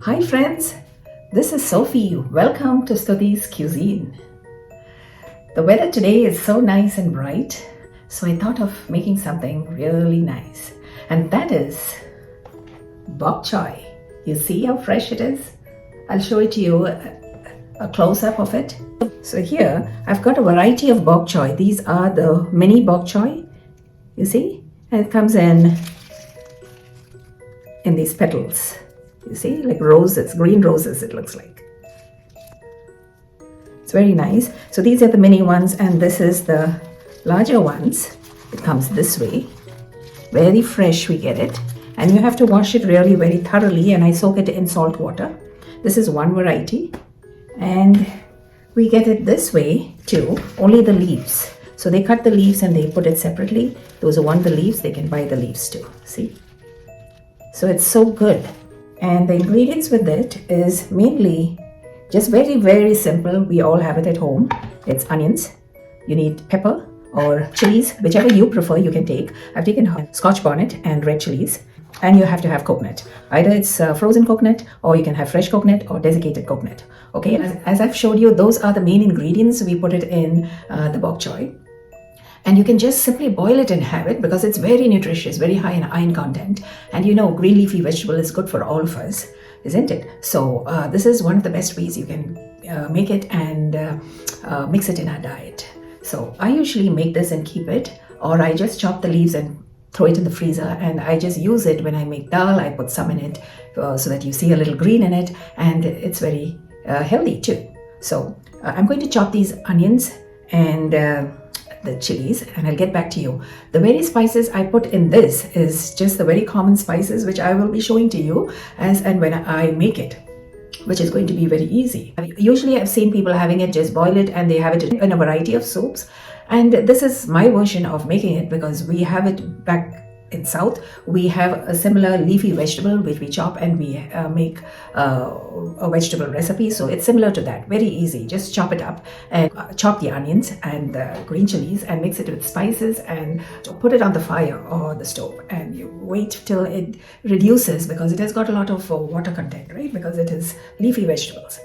Hi friends, this is Sophie. Welcome to Studies Cuisine. The weather today is so nice and bright, so I thought of making something really nice, and that is Bok Choy. You see how fresh it is? I'll show it to you a close-up of it. So here I've got a variety of Bok Choy. These are the mini Bok Choy, you see, and it comes in these petals. You see, like roses, green roses it looks like. It's very nice. So these are the mini ones and this is the larger ones. It comes this way. Very fresh we get it. And you have to wash it really very thoroughly, and I soak it in salt water. This is one variety. And we get it this way too, only the leaves. So they cut the leaves and they put it separately. Those who want the leaves, they can buy the leaves too, see? So it's so good. And the ingredients with it is mainly just very, very simple. We all have it at home. It's onions. You need pepper or chilies, whichever you prefer, you can take. I've taken Scotch bonnet and red chilies. And you have to have coconut. Either it's frozen coconut, or you can have fresh coconut or desiccated coconut. Okay, as I've showed you, those are the main ingredients. We put it in the bok choy. And you can just simply boil it and have it because it's very nutritious, very high in iron content. And you know, green leafy vegetable is good for all of us, isn't it? So this is one of the best ways you can make it and mix it in our diet. So I usually make this and keep it, or I just chop the leaves and throw it in the freezer, and I just use it when I make dal. I put some in it so that you see a little green in it, and it's very healthy too. So I'm going to chop these onions and the chilies, and I'll get back to you. The very spices I put in this is just the very common spices which I will be showing to you as and when I make it, which is going to be very easy. Usually I've seen people having it, just boil it and they have it in a variety of soups. And this is my version of making it because we have it back in South. We have a similar leafy vegetable which we chop and we make a vegetable recipe. So it's similar to that, very easy. Just chop it up and chop the onions and the green chilies and mix it with spices and put it on the fire or the stove, and you wait till it reduces because it has got a lot of water content, right? Because it is leafy vegetables.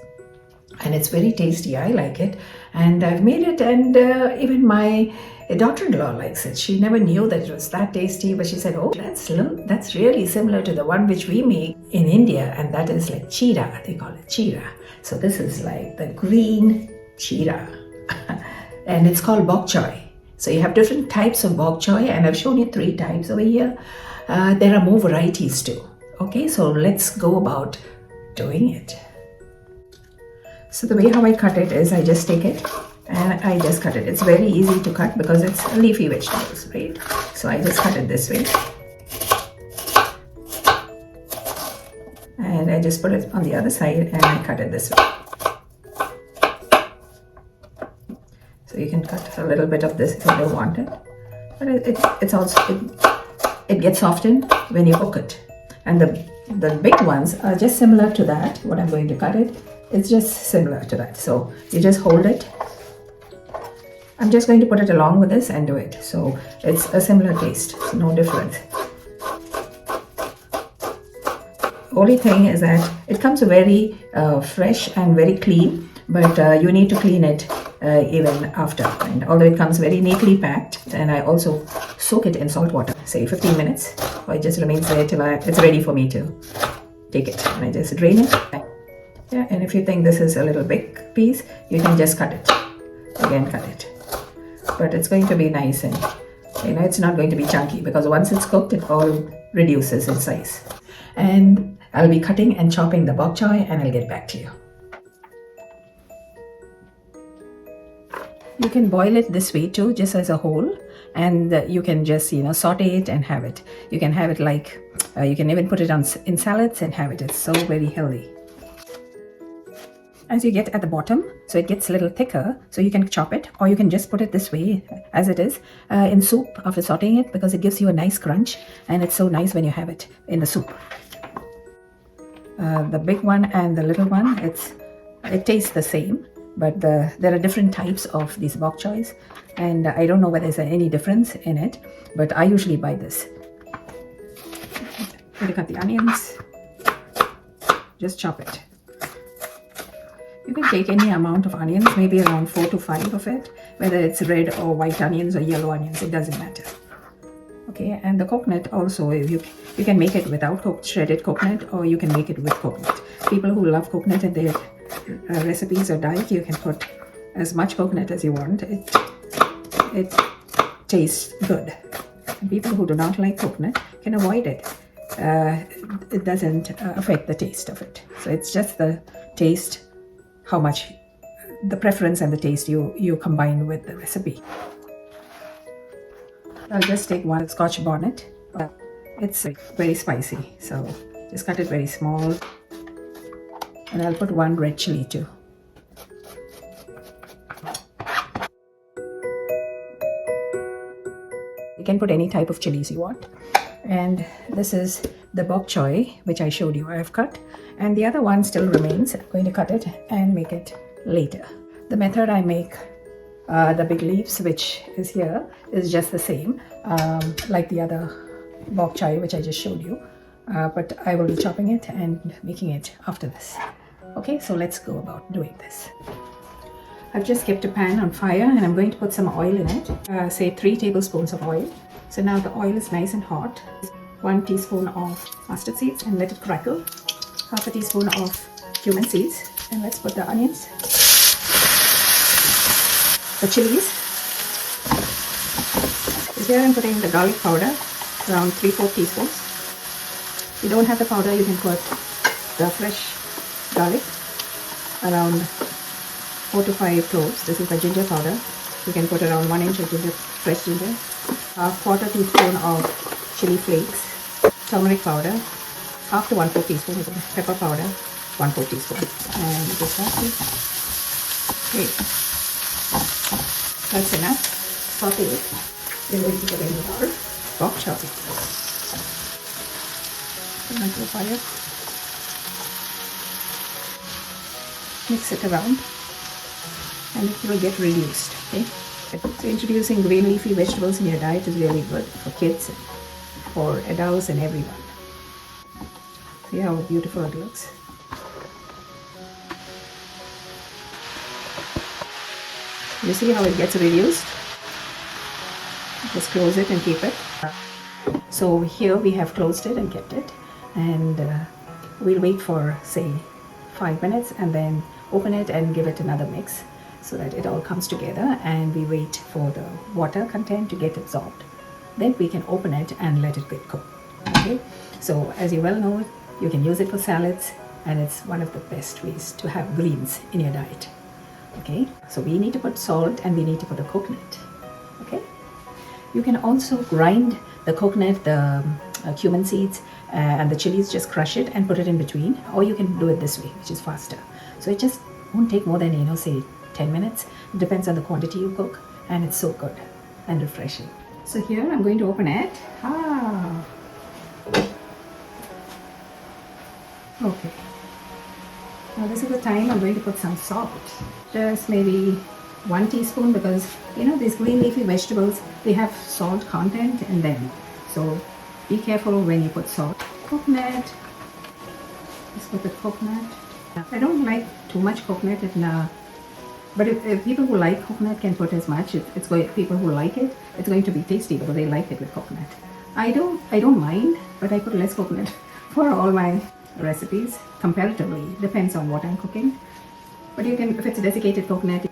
And it's very tasty. I like it, and I've made it, and even my daughter-in-law likes it. She never knew that it was that tasty, but she said, oh, that's really similar to the one which we make in India, and that is like Cheera. They call it Cheera. So this is like the green Cheera and it's called Bok Choy. So you have different types of Bok Choy, and I've shown you 3 types over here. There are more varieties too. Okay, so let's go about doing it. So the way how I cut it is I just take it and I just cut it. It's very easy to cut because it's leafy vegetables, right? So I just cut it this way. And I just put it on the other side and I cut it this way. So you can cut a little bit of this if you don't want it. But it gets softened when you cook it. And the big ones are just similar to that, what I'm going to cut it. It's just similar to that. So you just hold it. I'm just going to put it along with this and do it. So it's a similar taste, no difference. Only thing is that it comes very fresh and very clean, but you need to clean it even after. And although it comes very neatly packed, and I also soak it in salt water, say 15 minutes, or it just remains there till it's ready for me to take it. And I just drain it. Yeah, and if you think this is a little big piece, you can just cut it. Again, cut it. But it's going to be nice, and you know, it's not going to be chunky because once it's cooked, it all reduces in size. And I'll be cutting and chopping the bok choy, and I'll get back to you. You can boil it this way too, just as a whole, and you can just, you know, saute it and have it. You can have it like, you can even put it in salads and have it. It's so very healthy. As you get at the bottom, so it gets a little thicker, so you can chop it, or you can just put it this way as it is in soup after sauteing it, because it gives you a nice crunch, and it's so nice when you have it in the soup. The big one and the little one, it tastes the same, but there are different types of these bok choys, and I don't know whether there's any difference in it, but I usually buy this. I'm going to cut the onions. just chop it. You can take any amount of onions, maybe around 4 to 5 of it, whether it's red or white onions or yellow onions, it doesn't matter. Okay, and the coconut also, you can make it without shredded coconut, or you can make it with coconut. People who love coconut in their recipes or diet, you can put as much coconut as you want. It tastes good. And people who do not like coconut can avoid it. It doesn't affect the taste of it. So it's just the taste, how much, the preference and the taste you combine with the recipe. I'll just take one Scotch Bonnet. It's very spicy, so just cut it very small. And I'll put one red chilli too. You can put any type of chilies you want. And this is the Bok Choy, which I showed you I have cut. And the other one still remains. I'm going to cut it and make it later. The method I make the big leaves, which is here, is just the same like the other Bok Choy, which I just showed you. But I will be chopping it and making it after this. Okay, so let's go about doing this. I've just kept a pan on fire and I'm going to put some oil in it, say 3 tablespoons of oil. So now the oil is nice and hot. 1 teaspoon of mustard seeds and let it crackle. Half a teaspoon of cumin seeds, and let's put the onions, the chillies. So here I'm putting the garlic powder, around 3/4 teaspoons. If you don't have the powder, you can put the fresh garlic, around 4 to 5 cloves. This is the ginger powder. You can put around 1 inch of ginger, fresh ginger. 1/4 teaspoon of chili flakes, turmeric powder, half to 1/4 teaspoon, pepper powder, 1/4 teaspoon, and just that. Okay, that's enough. Sauté it. We're going to put in our Bok Choy. Onto the fire. Mix it around, and it will get reduced. Okay. So introducing green leafy vegetables in your diet is really good for kids, for adults, and everyone. See how beautiful it looks. You see how it gets reduced? Just close it and keep it. So here we have closed it and kept it, and we'll wait for say 5 minutes and then open it and give it another mix so that it all comes together, and we wait for the water content to get absorbed. Then we can open it and let it get cooked. Okay, so as you well know, you can use it for salads, and it's one of the best ways to have greens in your diet. Okay, so we need to put salt and we need to put a coconut. Okay, you can also grind the coconut, the cumin seeds and the chilies, just crush it and put it in between, or you can do it this way, which is faster. So it just won't take more than say 10 minutes. It depends on the quantity you cook, and it's so good and refreshing. So here I'm going to open it. Okay, now this is the time I'm going to put some salt, just maybe 1 teaspoon, because these green leafy vegetables, they have salt content in them, so be careful when you put salt. Coconut, let's put the coconut. I don't like too much coconut but if people who like coconut can put as much. People who like it, it's going to be tasty because they like it with coconut. I don't mind, but I put less coconut for all my recipes comparatively. Depends on what I'm cooking. But you can, if it's desiccated coconut,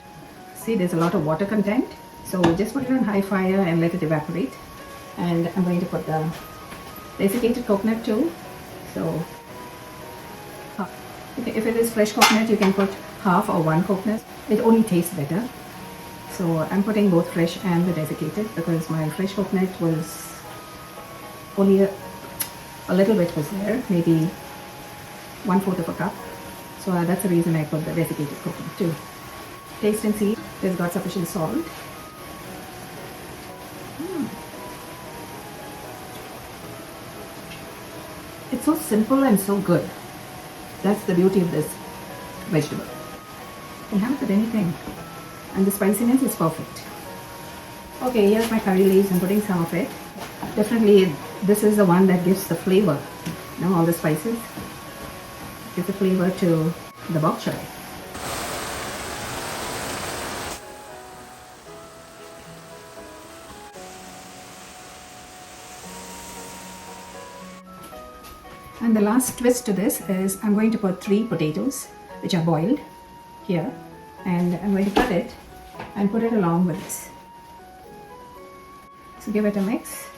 see there's a lot of water content, so just put it on high fire and let it evaporate. And I'm going to put the desiccated coconut too. So if it is fresh coconut, you can put half or 1 coconut. It only tastes better. So I'm putting both fresh and the desiccated, because my fresh coconut was only a little bit was there, maybe 1/4 of a cup. So that's the reason I put the desiccated coconut too. Taste and see if it's got sufficient salt. It's so simple and so good. That's the beauty of this vegetable. You can have it with anything, and the spiciness is perfect. Okay, here's my curry leaves. I'm putting some of it. Definitely this is the one that gives the flavor, all the spices. give the flavor to the bok choy. And the last twist to this is I'm going to put 3 potatoes which are boiled here, and I'm going to cut it and put it along with this. So give it a mix.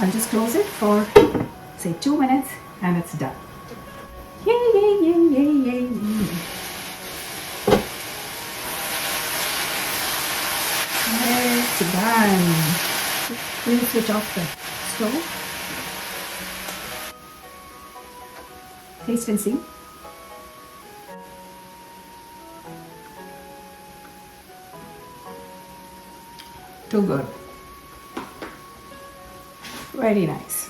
I'll just close it for say 2 minutes and it's done. Yay, yay, yay, yay, yay, yay. It's done. We'll switch off the stove. Taste and see. Too good. Very nice.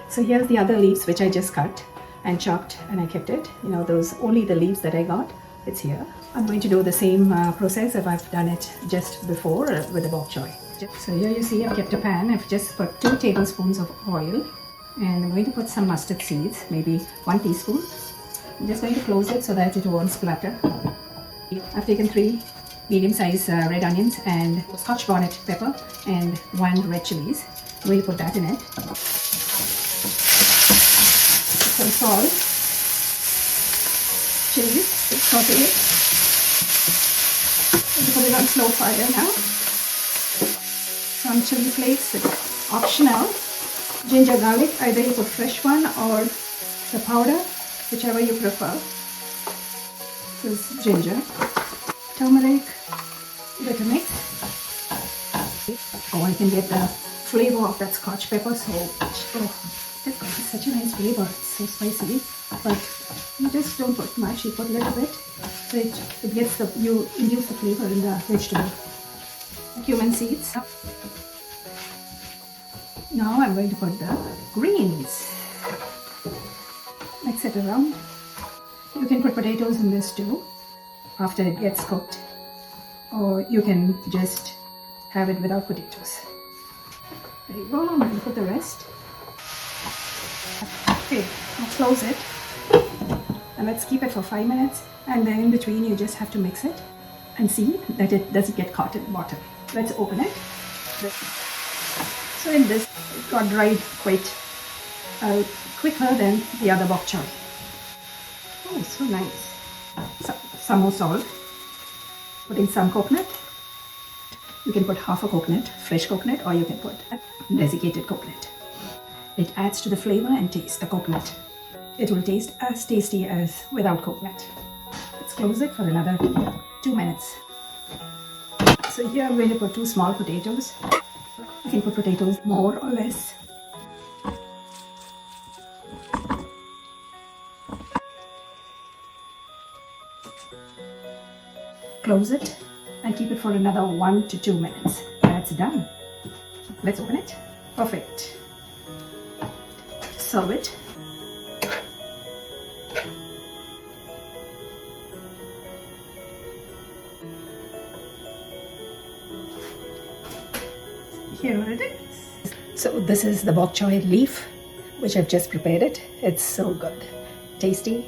So here's the other leaves which I just cut and chopped, and I kept it. You know, those only the leaves that I got, it's here. I'm going to do the same process if I've done it just before with the bok choy. So here you see I've kept a pan. I've just put 2 tablespoons of oil, and I'm going to put some mustard seeds, maybe 1 teaspoon. I'm just going to close it so that it won't splatter. I've taken 3 medium-sized red onions and Scotch bonnet pepper and 1 red chillies. I'm going to put that in it. Some salt, chilies, sauté it. I'm going to put it on slow fire now. Some chili flakes, it's optional. Ginger garlic, either you put fresh one or the powder, whichever you prefer. This is ginger, turmeric, bit of mix. Oh, I can get the flavor of that Scotch pepper so much. Oh, it's got such a nice flavor. It's so spicy, but you just don't put much. You put a little bit, so it gets you induce the flavor in the vegetable. Cummin seeds. Now I'm going to put the greens. Mix it around. You can put potatoes in this too after it gets cooked, or you can just have it without potatoes. There you go. I'm going to put the rest. Okay, now close it and let's keep it for 5 minutes, and then in between you just have to mix it and see that it doesn't get caught in the bottom. Let's open it. So in this, it got dried quite quicker than the other bok choy. Oh, so nice. Some more salt. Put in some coconut. You can put half a coconut, fresh coconut, or you can put desiccated coconut. It adds to the flavor and taste, the coconut. It will taste as tasty as without coconut. Let's close it for another 2 minutes. So here I'm going to put 2 small potatoes. You can put potatoes more or less. Close it and keep it for another 1 to 2 minutes. That's done. Let's open it. Perfect. Serve it. Here it is. So this is the bok choy leaf, which I've just prepared it. It's so good. Tasty,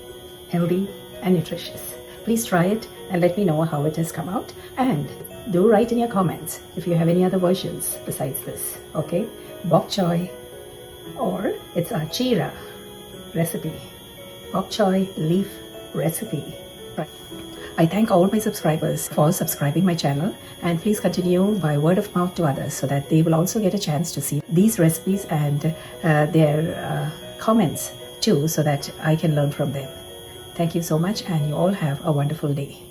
healthy, and nutritious. Please try it and let me know how it has come out. And do write in your comments if you have any other versions besides this. Okay? Bok choy, or it's a Cheera recipe. Bok choy leaf recipe. Right. I thank all my subscribers for subscribing my channel, and please continue by word of mouth to others so that they will also get a chance to see these recipes and their comments too, so that I can learn from them. Thank you so much, and you all have a wonderful day.